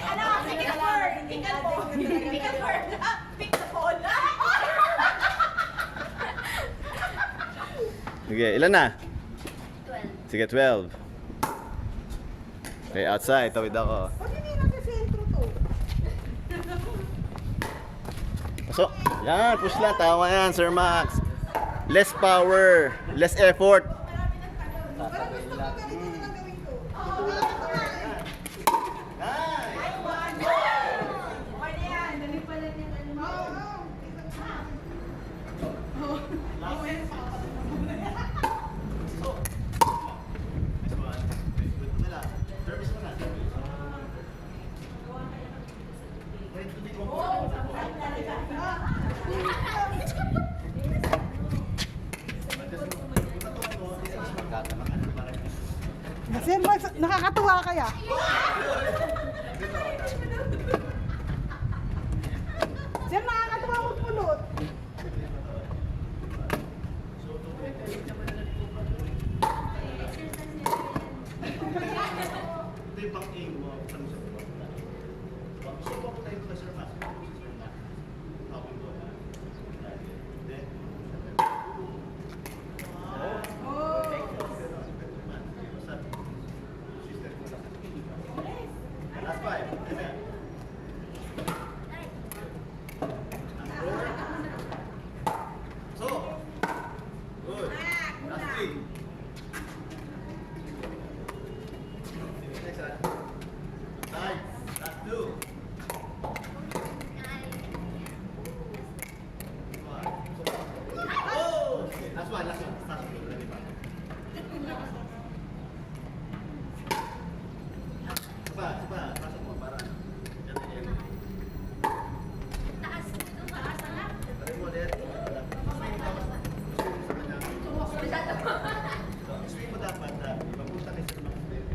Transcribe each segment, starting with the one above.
Ano, sige na word. Pick a word. Pick a word. Pick the ball. Sige, ilan na? 12. Sige, 12. Okay, outside. Tawid ako. Ba't hindi nasa sentro to? Pasok. Yan, push lang. Tama yan, Sir Max. Less power, less effort. Parang gusto ko ganito na lang gawin ko. Sir Max, nakakatuwa kaya? Sir, nakakatuwa magpulot. Ito yung pang-aim mo. Gusto ko tayo ka, Sir Max. Tawid ko na. Then, last five. So, good. Last three. Next one. Nine. Last two. Oh! Last one. Last one. Last one. Ready pa? Sapa. Pasok mo para. Yan, yan. Taas mo doon, taas na lang. Tarik mo ulit. Swing mo dapat na ipapunta kay Sir Max din.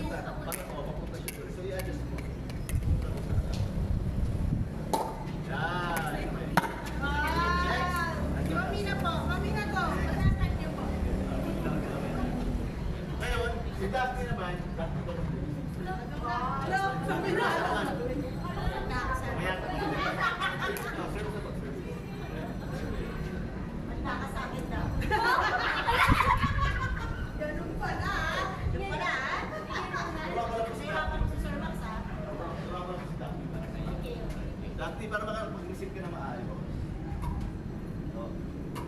Papunta siya doon. So i-adjust mo. Punta mo sa atas. Yan. Mami na po, mami na to. Ngayon, si Daphne naman, Daphne ba? Hello, sabi na. Mamaya ka. Serve sa pag-serve. Nakasakit daw. Ganun pala. Yung pala, Tumawa si nahirapan Daphne. mo si Sir Max, ha? Tumawa si Daphne. Okay. Daphne, para makapag-isip ka na maayos. No?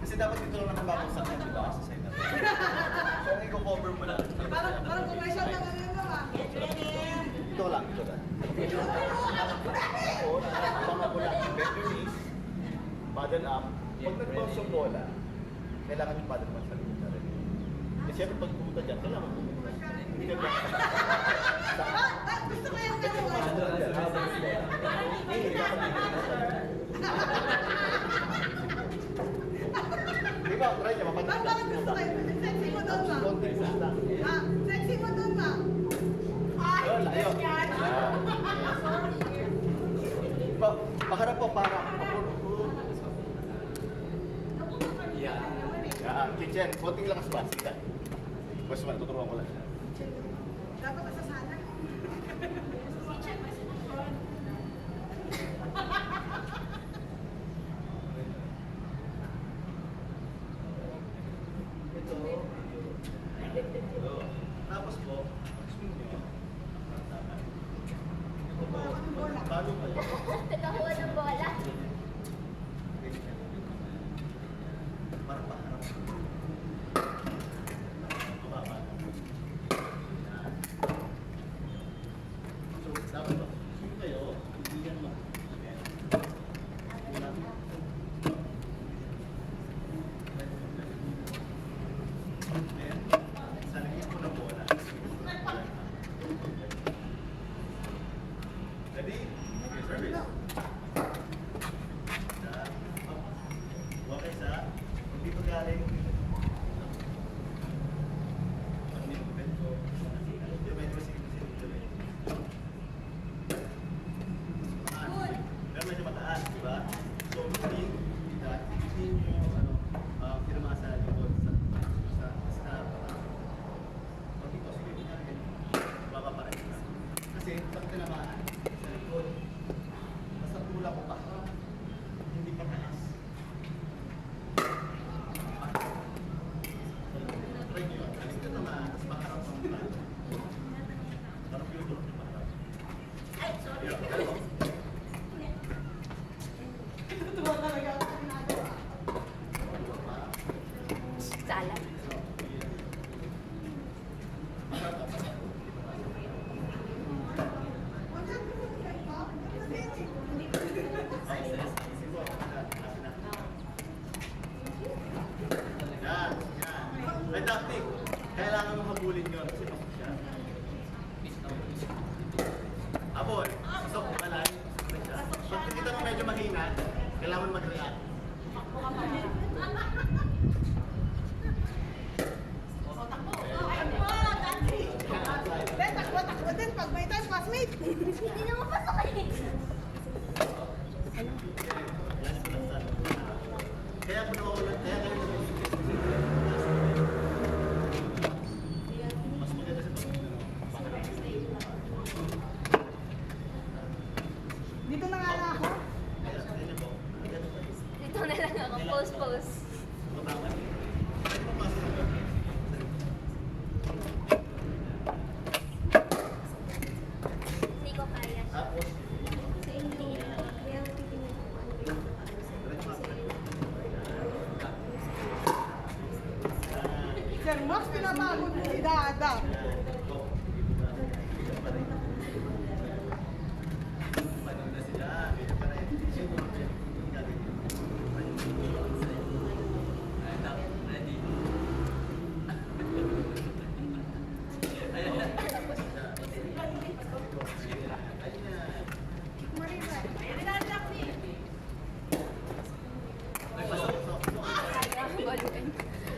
Kasi dapat dito lang nakababagsak na, di ba? Sa side na. So, ang i-cover mo lang. Parang commercial na ganyan naman. Get ready. Ito lang, ito lang. Oo, nakakabang mo lang. Bend your knees. Paddle up. Pag nag-bounce yung bola, kailangan yung paddle mo sa likod na rin. Kasi siyempre pag pumunta dyan, kailangan mo pumunta. Hindi ka lang. Gusto ko yung gano'n. Di ba? Try niya, mapatig Bakit gusto ko yun? Sexy mo doon, ma. Konting push lang. Ah, sexy mo doon, ma. Ayun, ayun. Paharap po para. Kitchen, konting lakas ba? Sige. Basta matuturuan ko lang siya. Dapat masasanay. Tapos po, swing nyo. Bago po. Nakakuha ng bola. Parang paharap. Baba. So, dapat ba? Swing kayo, hindi yan mo. Then, sa likid mo na bola. Ready? Okay, service. Kailangan mag-react. Then, takbo din. Pag may time, classmate. Hindi na mapasok eh. Kaya po nawawalan, kaya kayo nag-isip. Mas maganda sa Dito na nga na ako. Dito na lang ako. Post. Hindi ko kaya. Tapos, Sir Max, pinapagod mo si Dada.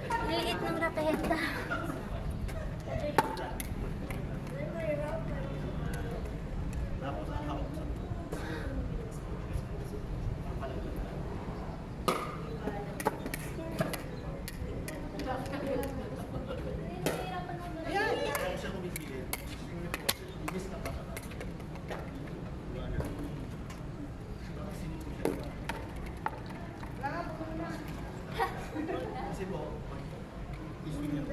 Ang liit ng rapehenta. Ayan. kaya siya kumikilit. Ibis na pa. Kasi po, iswing niya.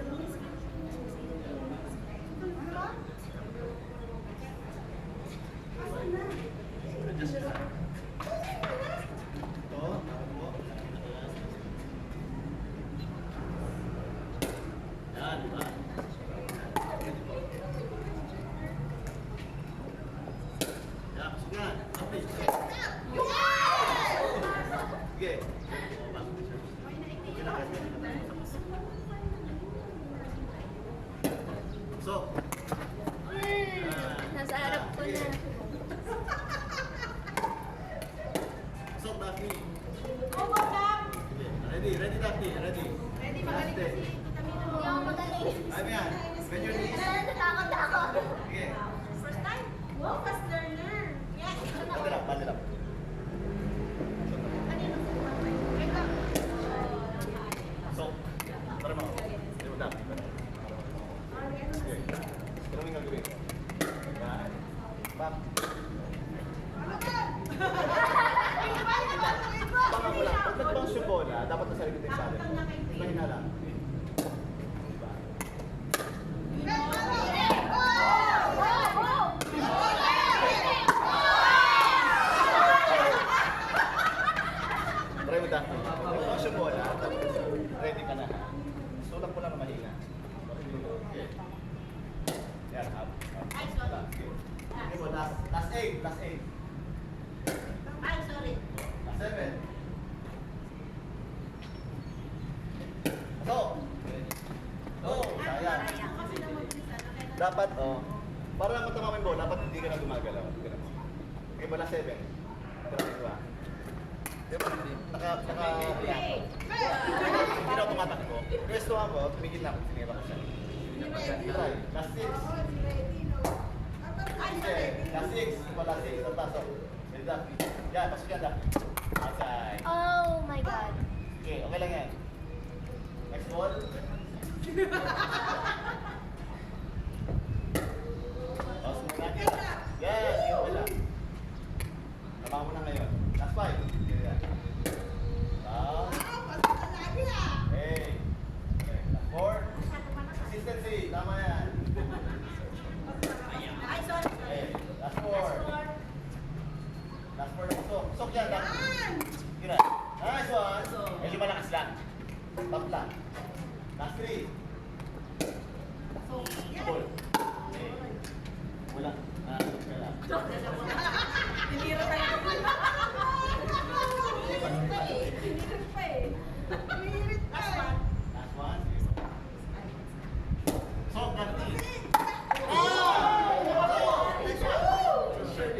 Adjust siya. Ito, ako. Yan, di ba? Yan, pasok yan. Okay. Sige. So, Nasa harap ko na. so Daphne. Opo, Kap. Ready, Daphne, ready. Ready, magaling Last day. kasi Tita Mino. Hindi ako magaling. Ano yan? Bend your knees. Natatakot ako. Sige. First time? Wow, fast learner. Yeah, Bundle up. Kanino? Wait lang. So, tara mo. Hindi mo Daphne. Sige. Ano mo yung gagawin? Yan. Back. Baka mo lang. Pag nag-bounce yung bola, dapat nasa likod yung paddle. Mahina lang. Diba? Try mo Daphne. Nag-bounce yung bola, tapos ready ka na ha. Sulak mo lang na mahina. Okay. Yan, up. Okay. Okay mo, last 8. Ay, sorry. Last 7. So, sayang. Kasi namabilis na. Dapat, para naman tama mo, dapat hindi ka na gumagalaw. Ganun. Okay, wala 7. Grabe ba? Diba, hindi na ako tumatakbo. Pwesto ako, tumigil na ako, sinira ko siya. Try, last 6. Okay, last 6. Ito last 6. Ang pasok. Ready, Daphne? Yan, pasok yan, Daphne. Outside. Oh my God. Okay, okay lang yan. Next ball. Tapos mo na. Yes, yun wala. Tama mo na ngayon. Last 5. Okay, yan. Tapos. Hey. Okay, last 4. Consistency. Tama yan. Ay, sorry. Okay, last 4. Last 4 na sok. Sok yan, Daphne. Yun na. Nice one. Medyo malakas lang. Top lang. Last 3. Ball. Okay. Wala. Wala. Tinira tayo. Last one. Last one. Sok, Daphne.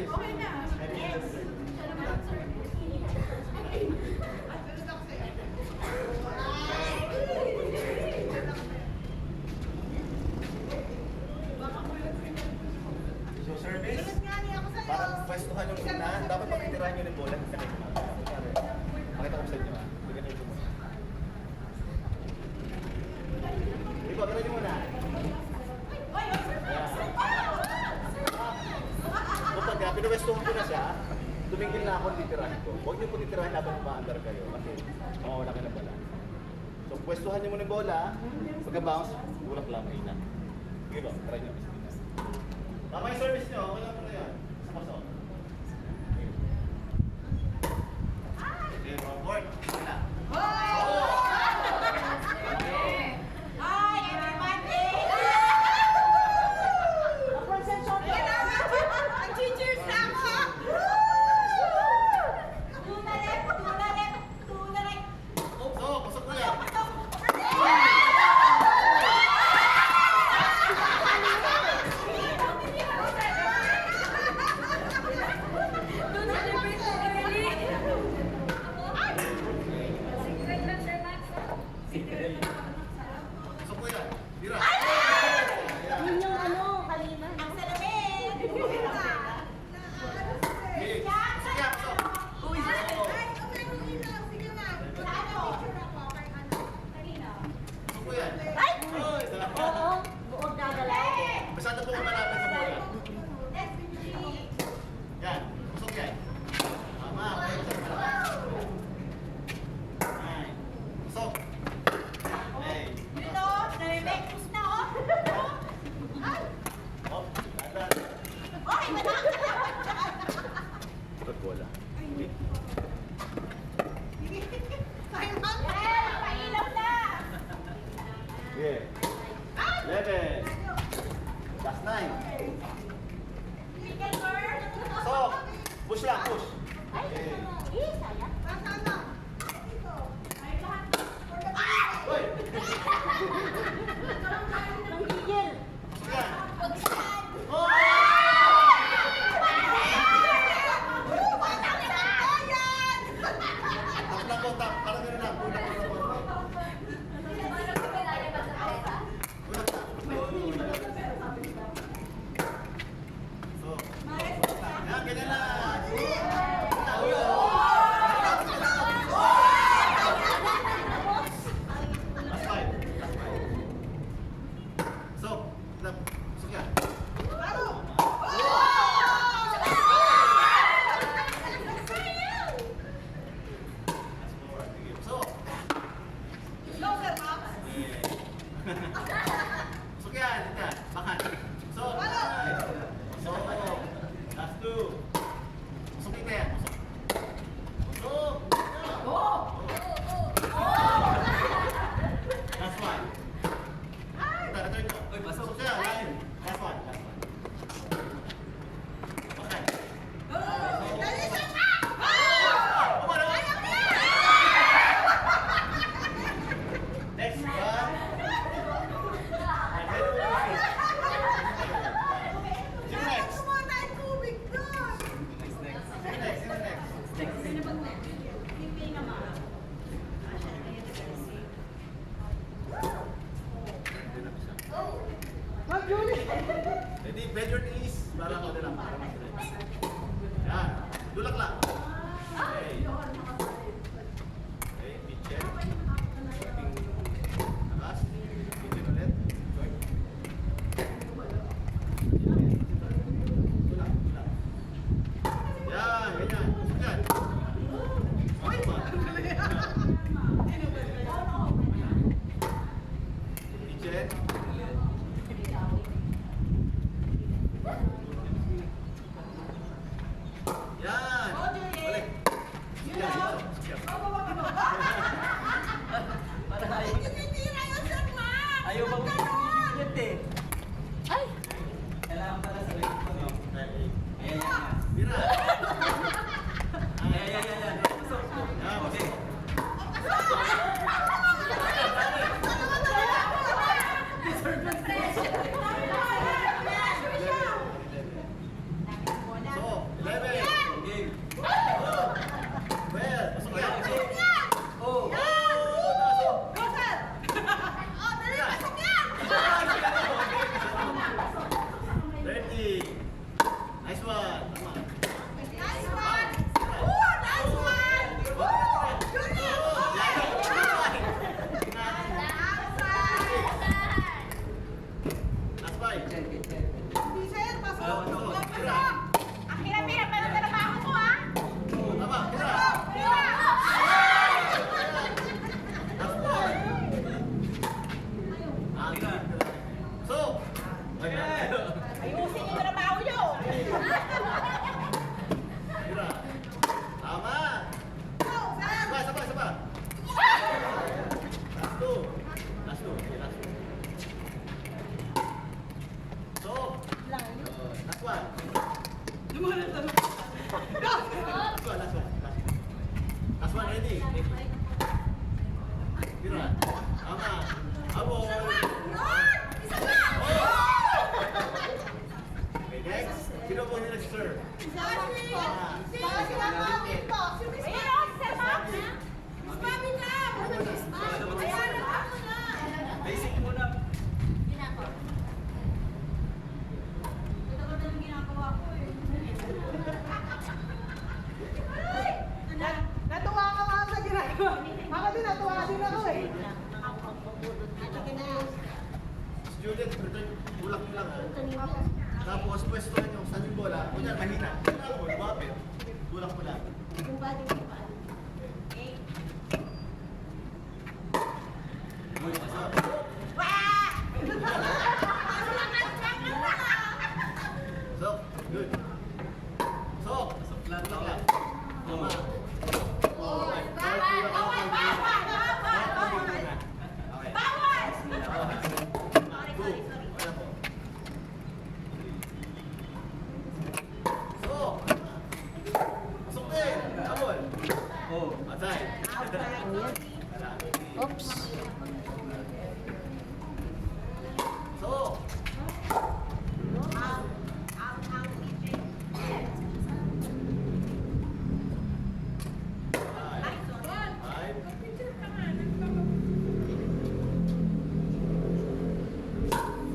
Okay na. Yes. pwestuhan yung muna. Dapat pagtitirahan nyo ng bola. Kasi kayo na. Pakita ko sa inyo ha. Bigyan nyo muna. Diba, tira nyo muna. Kapag pinwestuhan ko na siya, tumingin na ako titirahin ko. Huwag nyo po titirahin habang umaandar kayo. Kasi mawawala ka ng bola. So, pwestuhan nyo muna yung bola. Pagka-bounce, ulak lang, mahina. Sige ba, try nyo. Tama yung service nyo, wala mo na yan. Pasok. Okay, wrong board. Wala. Hi, everybody! Ang teachers na ako! Tunarek, tunarek, tunarek. So, pasok ko yan. Pasok ko yan. Tira. Yun yung ano, kalima. Ang salamin! Okay. Pasok yan, pasok. Uy, Pasok ko yan. Ay! Oy, Oo, buod gagalaw. Masyado po malapit sa bola. Yan, pasok yan. Tama, okay, pasok malapit. Ay, pasok. Hey. Dito, nare-rectus na oh! Oh, dadan. Okay, wala! Ikot bola. Yeah, pailaw na! Yeah. 11. Last 9. Pickle bird! So, push lang, push. Ay, Okay. sayang. Uy! Nang gigil. Pasok yan. Pagsan! Oh! Tap lang ko, tap. Parang gano'n lang. Bulak ko lang. Bulak na. So, yan, ganyan lang. Last 5. Last 5. So, pasok yan. Last 4. Sige, pasok. Pasok yan, yan. Bakan. So, so, last 2. Pasok dito yan. Pasok. Last 1. Ito, return ko. Pasok yan, line. Last 1. Last 1. Bakan. Next one. Sino next? Sino next? Sino next? Wag yun. Ready? Bend your knees. Para ako na lang. Para mas relax. Yan. Dulak lang. Okay. Okay, pitchen. Takas. Pitchen ulit. Dulak, dulak. Yan, ganyan. Yan. Ano ba? Pitchen. Yan. Balik. Yan. Last one, ready? Tira. Tama. Abol. Okay, next. Sino po nila si sir? Basic muna. Natuwa ka mga sa ginagawa. Ako din, natuwa din ako eh. Si Juliet, bulak nyo lang. Tapos pwesto nyo, saan yung bola? Kunyari, mahina. Kunyari mo, lumapit. Bulak mo lang. Yung body mo pa. So, good. So, lang. Tama. Okay. Go. Wala po. So, pasok din. Abol. Atay. Oops. So, five.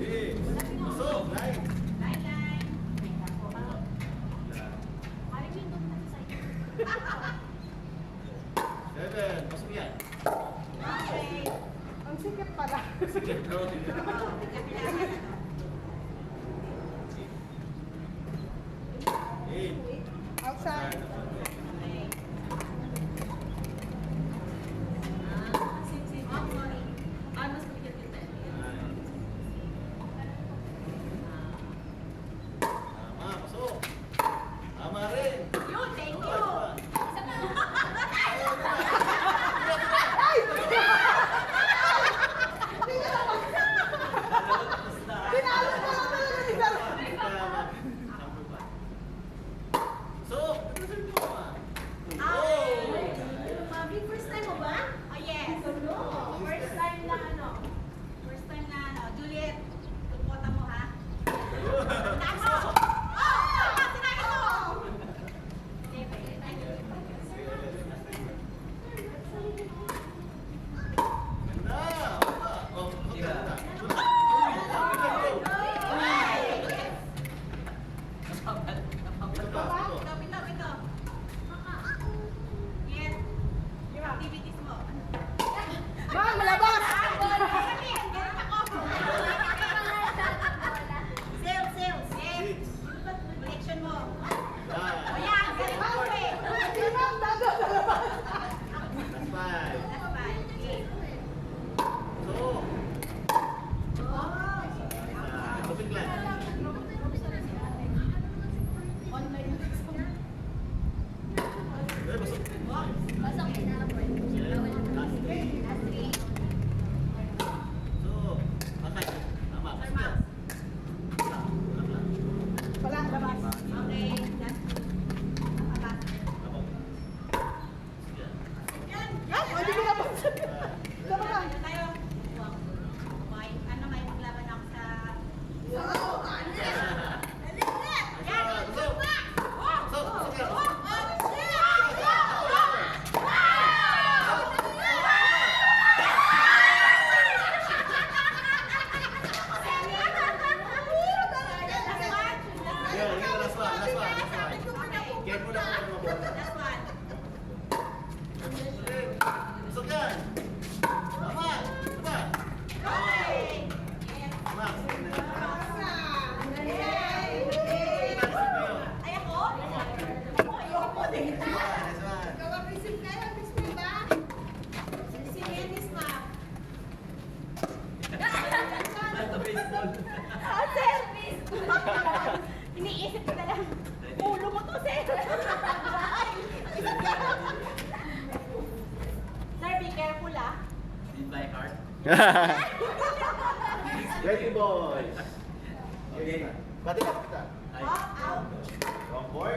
Six. Pasok. Nine. Seven. Pasok yan. Ang sikip pala. Sige, bro. Eight. Outside. Tama, pasok. Tama rin. Tinalo ko lang talaga ni Sir. So, First time mo ba? Oh, yes. First time na First time na Juliet, tupota mo ha. Tama! Tama! Sinabi mo! Pito. Yes. Activities mo. Ma'am, malabas! Sales. Yes. Collection mo. O Nine. yan, galing mo eh. Hindi ma'am, dago sa labas. That's five. That's fine. Okay. So, tubig lang. Eh, pasok. Last three. So, patay. Tama, pasok yan. Bulak lang. Wala, labas. Okay. That's Tama. Tama. Sige. Ah, hindi ko napansin. Tama lang. Ano tayo? May maglaban ako sa... Yan! Pasok. Pasok, pasok yan. Yeah, last one. Careful lang ako ng bola. Pasok yan. Tama. Tama. Tama. Nice one. Iniisip ko na lang, ulo mo to, sir. Sir, be careful ah. Ready, boys. Okay. Pati ka kita. Out. Wrong board.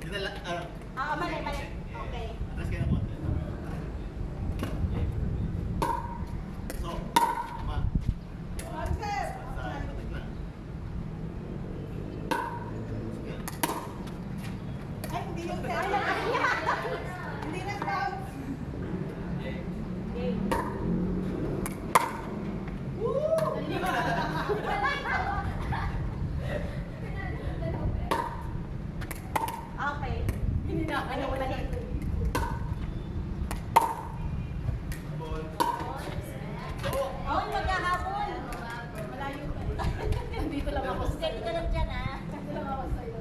Dito lang, Ah, mali. Okay. atras kayo ng konti. So, tama. Concept. Basta, patik lang. Sige. Ay, hindi yung Ay, set. nakakaya. Hindi na count. Okay. Hindi na. Ano ko mali? Ball. So, Oh, magkahabol. Malayo pa. Nandito lang ako. Steady ka lang dyan, ah. Nandito lang ako sa'yo.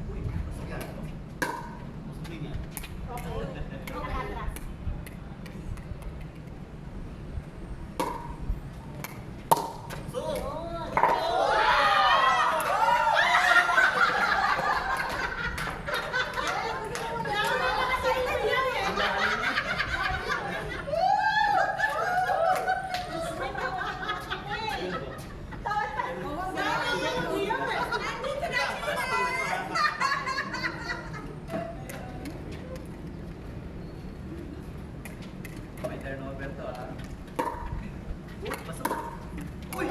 uy, pasok yan. Pasok din yan. Okay. Nakatras. So, May turnover to ah. Pasok. uy!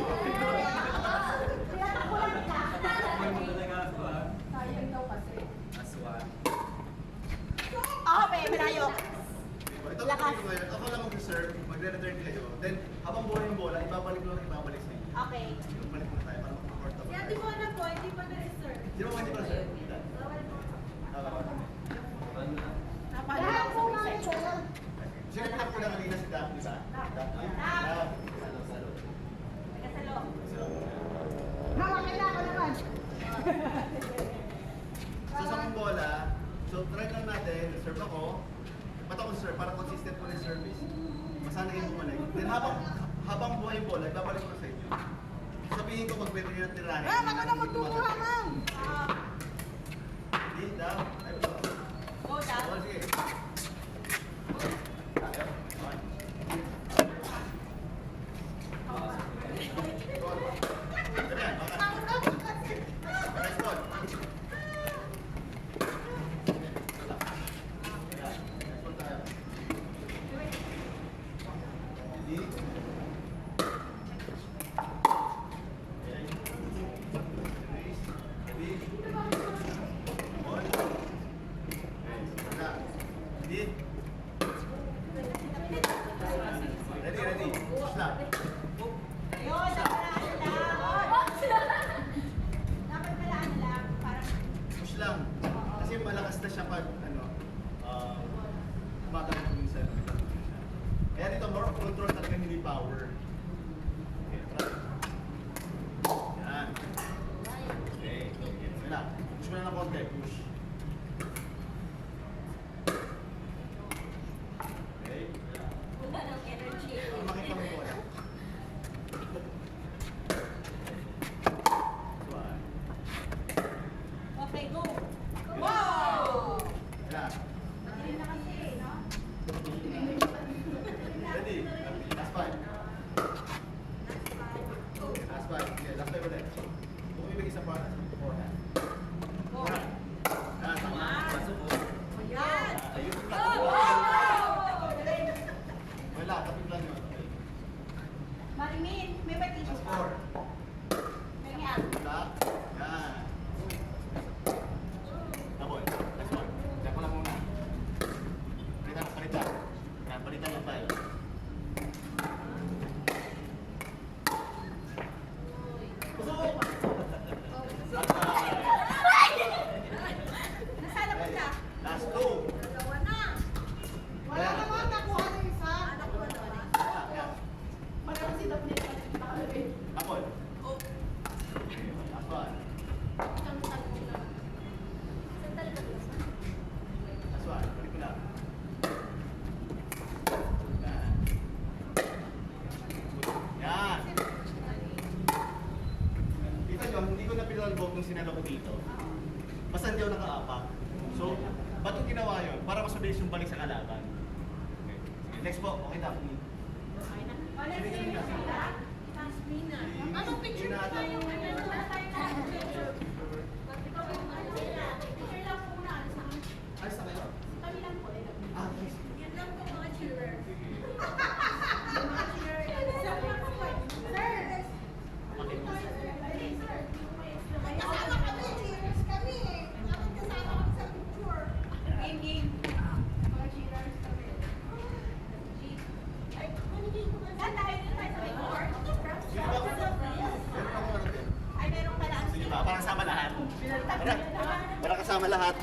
Tinatakbulan ka. May mo talaga ako ah. Sayang daw kasi. Aswan. Okay, malayo. Ito lakas. Ako lang mag-reserve, magre-return kayo. Then, habang buhay yung bola, ibabalik sa inyo. Okay. Ibabalik mo tayo para mag-court up tayo. na po, hindi pa na-reserve. Di ba hindi pa sir? Ano na? Napalo Lahat ako po sa mga research. ito. Sino pinag ko na kanina si Dap, di ba? Dap. Salo. Nagkasalo. Hawakin na ako naman. Sa isang bola, so try lang natin, serve ako. Ba't ako serve? Para consistent po yung service. Masana yung bumalik. Then habang buhay yung bola, ibabalik ko na sa inyo. Sabihin ko kung pwede nyo na tirahin. Ma'am, ako na magtutuwa, ma'am. Hindi, Dap. Ay, ba? Go down. Oh, sige. Tayo. One. Goal. Ganyan, baka. Next goal. Wala. Ayan, next goal tayo. Hindi. Okay. Release. Ready. Ball. Okay, wala. Hindi. Ready. Push lang. Yun, dapat palaan lang. Parang, Push lang. Kasi malakas na siya pag tumatakbo minsan. Kaya dito more of control talaga, hindi power. Okay, try. Yan. Okay. Wala. Push mo na ng konti. Push. Okay. Wala ng energy. Para makita mo po. One. okay, go. Wow! Yan. Madilim na kasi, no? Ready? Last five. Last five. Okay, last five ulit. Kung ibig isa pa, forehand. Go. Yan, tama. Pasok ko. Ayan. Ayun. Oh! Wala, tapos lang yun. Okay. Marimin, may ba tissue Last pa? four. Ganyan. Back. Yan. Double. Next one. Check ko lang muna. Palitan. Yan, palitan lang tayo. Pusok! Last five. Nasaan na po siya? Last two. Dalawa na. Wala naman, nakuha na yung isa. Yan. Parang si Daphne. Double. Last one. Last one. Balik ko lang. Yan. Yan. Kita nyo, hindi ko na pinalbog nung sinalo ko dito. Basta hindi ako nakaapak. So, ba't yung ginawa yun? Para mas mabilis yung balik sa kalaban. Okay. Sige, next po. Okay, Daphne. Honestly, Tasmina. Anong picture pa tayo? Ano na tayo na picture? para kasama lahat. Para kasama lahat.